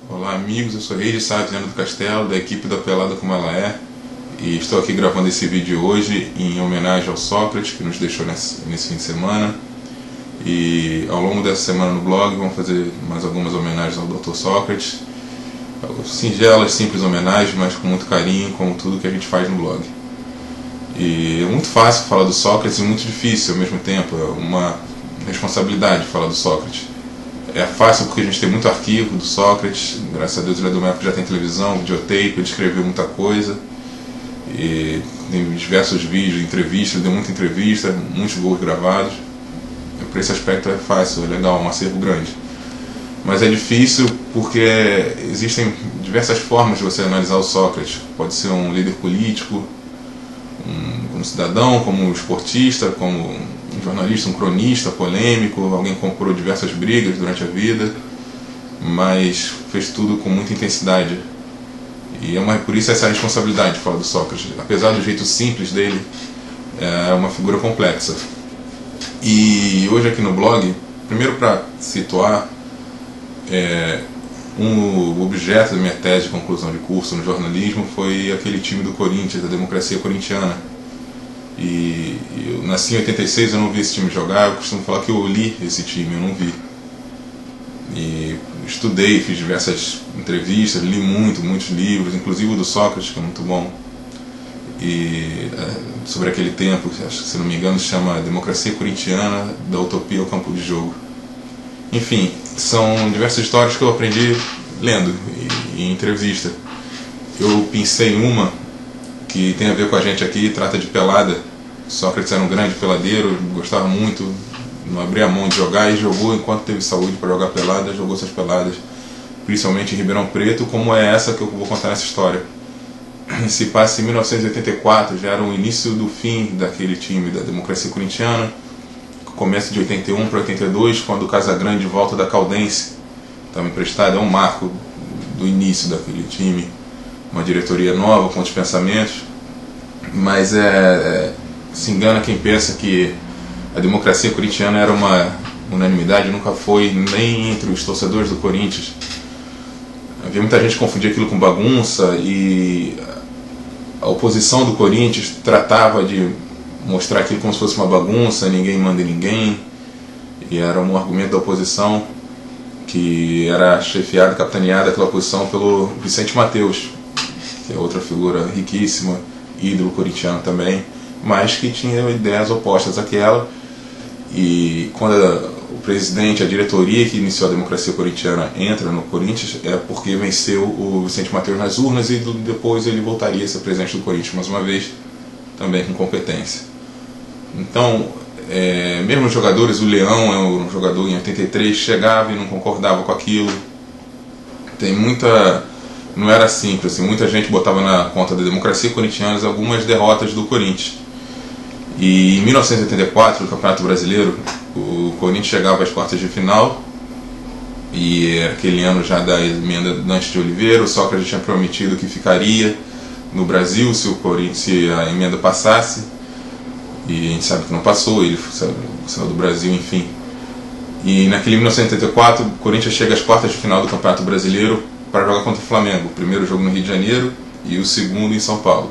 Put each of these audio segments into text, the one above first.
Olá amigos, eu sou Reis Sá Viana do Castelo, da equipe da Pelada Como Ela É, e estou aqui gravando esse vídeo hoje em homenagem ao Sócrates, que nos deixou nesse fim de semana. E ao longo dessa semana no blog vamos fazer mais algumas homenagens ao Dr. Sócrates, singelas, simples homenagens, mas com muito carinho, como tudo que a gente faz no blog. E é muito fácil falar do Sócrates e muito difícil ao mesmo tempo, é uma responsabilidade falar do Sócrates. É fácil porque a gente tem muito arquivo do Sócrates, graças a Deus ele é de uma época que já tem televisão, videotape, ele escreveu muita coisa, e tem diversos vídeos, entrevistas, deu muita entrevista, muitos gols gravados. Por esse aspecto é fácil, é legal, é um acervo grande. Mas é difícil porque existem diversas formas de você analisar o Sócrates. Pode ser um líder político, como cidadão, como esportista, como um jornalista, um cronista polêmico, alguém que comprou diversas brigas durante a vida, mas fez tudo com muita intensidade. E por isso essa responsabilidade de falar do Sócrates. Apesar do jeito simples dele, é uma figura complexa. E hoje aqui no blog, primeiro para situar, o objeto da minha tese de conclusão de curso no jornalismo foi aquele time do Corinthians, da democracia corintiana. E eu nasci em 86, eu não vi esse time jogar, eu costumo falar que eu li esse time, eu não vi. E estudei, fiz diversas entrevistas, li muitos livros, inclusive o do Sócrates, que é muito bom. E sobre aquele tempo, acho que, se não me engano, se chama Democracia Corintiana, da Utopia ao Campo de Jogo. Enfim, são diversas histórias que eu aprendi lendo e em entrevista. Eu pensei em uma que tem a ver com a gente aqui, trata de pelada. Sócrates era um grande peladeiro, gostava muito, não abria mão de jogar, e jogou enquanto teve saúde para jogar pelada, jogou essas peladas, principalmente em Ribeirão Preto, como é essa que eu vou contar nessa história. Se passa em 1984, já era o início do fim daquele time da democracia corintiana, começo de 81 para 82, quando o Casagrande volta da Caldense, estava emprestado, é um marco do início daquele time, uma diretoria nova, com outros pensamentos, mas se engana quem pensa que a democracia corintiana era uma unanimidade, nunca foi, nem entre os torcedores do Corinthians. Havia muita gente que confundia aquilo com bagunça, e a oposição do Corinthians tratava de mostrar aquilo como se fosse uma bagunça, ninguém manda em ninguém, e era um argumento da oposição, que era chefiada, capitaneada aquela oposição pelo Vicente Mateus, que é outra figura riquíssima, ídolo corintiano também, mas que tinha ideias opostas àquela. E quando o presidente, a diretoria que iniciou a democracia corintiana entra no Corinthians, é porque venceu o Vicente Mateus nas urnas, e depois ele voltaria a ser presidente do Corinthians mais uma vez, também com competência. Então, mesmo os jogadores, o Leão é um jogador em 83, chegava e não concordava com aquilo. Não era simples, assim, muita gente botava na conta da democracia corintiana algumas derrotas do Corinthians. E em 1984, no Campeonato Brasileiro, o Corinthians chegava às quartas de final, e aquele ano já da emenda Dante de Oliveira, o Sócrates tinha prometido que ficaria no Brasil se a emenda passasse, e a gente sabe que não passou, ele saiu do Brasil, enfim. E naquele 1984, o Corinthians chega às quartas de final do Campeonato Brasileiro para jogar contra o Flamengo, o primeiro jogo no Rio de Janeiro e o segundo em São Paulo.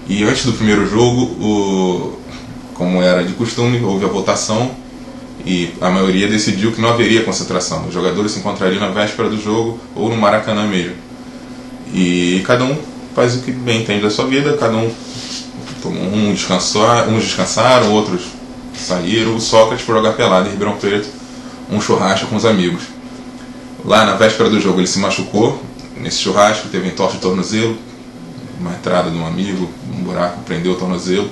E antes do primeiro jogo, como era de costume, houve a votação, e a maioria decidiu que não haveria concentração. Os jogadores se encontrariam na véspera do jogo ou no Maracanã mesmo. E cada um faz o que bem entende da sua vida, cada um tomou, uns descansaram, outros saíram. O Sócrates foi jogar pelada em Ribeirão Preto, um churrasco com os amigos. Lá na véspera do jogo ele se machucou, nesse churrasco teve entorse de tornozelo, uma entrada de um amigo, um buraco, prendeu o tornozelo,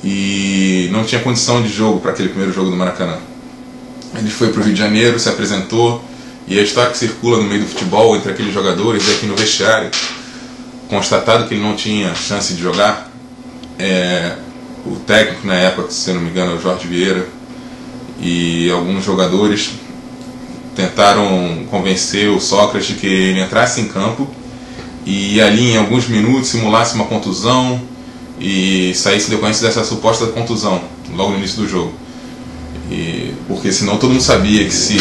e não tinha condição de jogo para aquele primeiro jogo do Maracanã. Ele foi para o Rio de Janeiro, se apresentou, e a história que circula no meio do futebol entre aqueles jogadores é que no vestiário, constatado que ele não tinha chance de jogar, o técnico na época, se não me engano, é o Jorge Vieira, e alguns jogadores tentaram convencer o Sócrates de que ele entrasse em campo e ali em alguns minutos simulasse uma contusão e saísse em decorrência dessa suposta contusão logo no início do jogo. Porque senão todo mundo sabia que se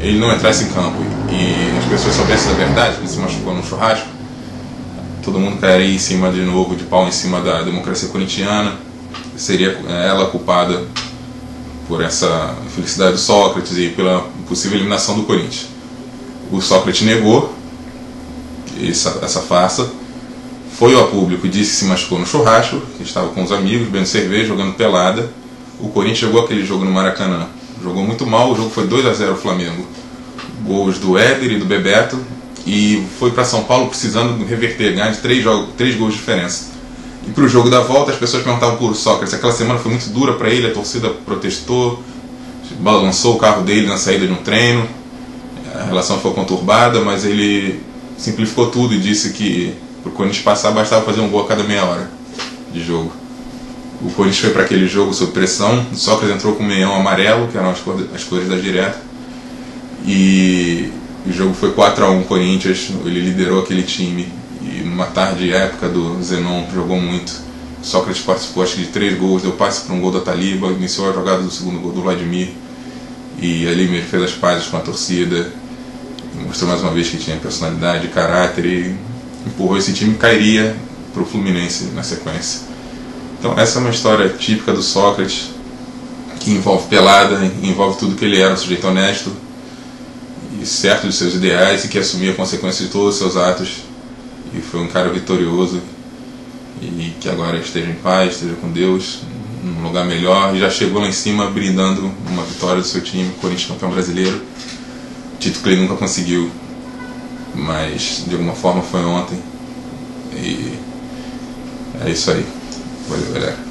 ele não entrasse em campo e as pessoas soubessem da verdade, que ele se machucou no churrasco, todo mundo cairia em cima de novo, de pau em cima da democracia corintiana, seria ela culpada por essa infelicidade do Sócrates e pela possível eliminação do Corinthians. O Sócrates negou essa farsa, foi ao público e disse que se machucou no churrasco, que estava com os amigos, bebendo cerveja, jogando pelada. O Corinthians jogou aquele jogo no Maracanã, jogou muito mal, o jogo foi 2-0 ao Flamengo. Gols do Éder e do Bebeto, e foi para São Paulo precisando reverter, ganhar de 3 gols de diferença. E para o jogo da volta as pessoas perguntavam por Sócrates, aquela semana foi muito dura para ele, a torcida protestou, balançou o carro dele na saída de um treino, a relação foi conturbada, mas ele simplificou tudo e disse que para o Corinthians passar bastava fazer um gol a cada meia hora de jogo. O Corinthians foi para aquele jogo sob pressão, o Sócrates entrou com o meião amarelo, que eram as cores da direta, e o jogo foi 4-1 Corinthians, ele liderou aquele time, e numa tarde épica do Zenon, jogou muito. O Sócrates participou acho que de 3 gols, deu passe para um gol da Taliba, iniciou a jogada do segundo gol do Vladimir, e ali mesmo fez as pazes com a torcida, mostrou mais uma vez que tinha personalidade, caráter, e empurrou esse time que cairia para o Fluminense na sequência. Então essa é uma história típica do Sócrates, que envolve pelada, envolve tudo que ele era, um sujeito honesto e certo de seus ideais, e que assumia a consequência de todos os seus atos, e foi um cara vitorioso, e que agora esteja em paz, esteja com Deus, num lugar melhor, e já chegou lá em cima brindando uma vitória do seu time, Corinthians campeão brasileiro, título que ele nunca conseguiu, mas de alguma forma foi ontem, e é isso aí. Valeu, galera.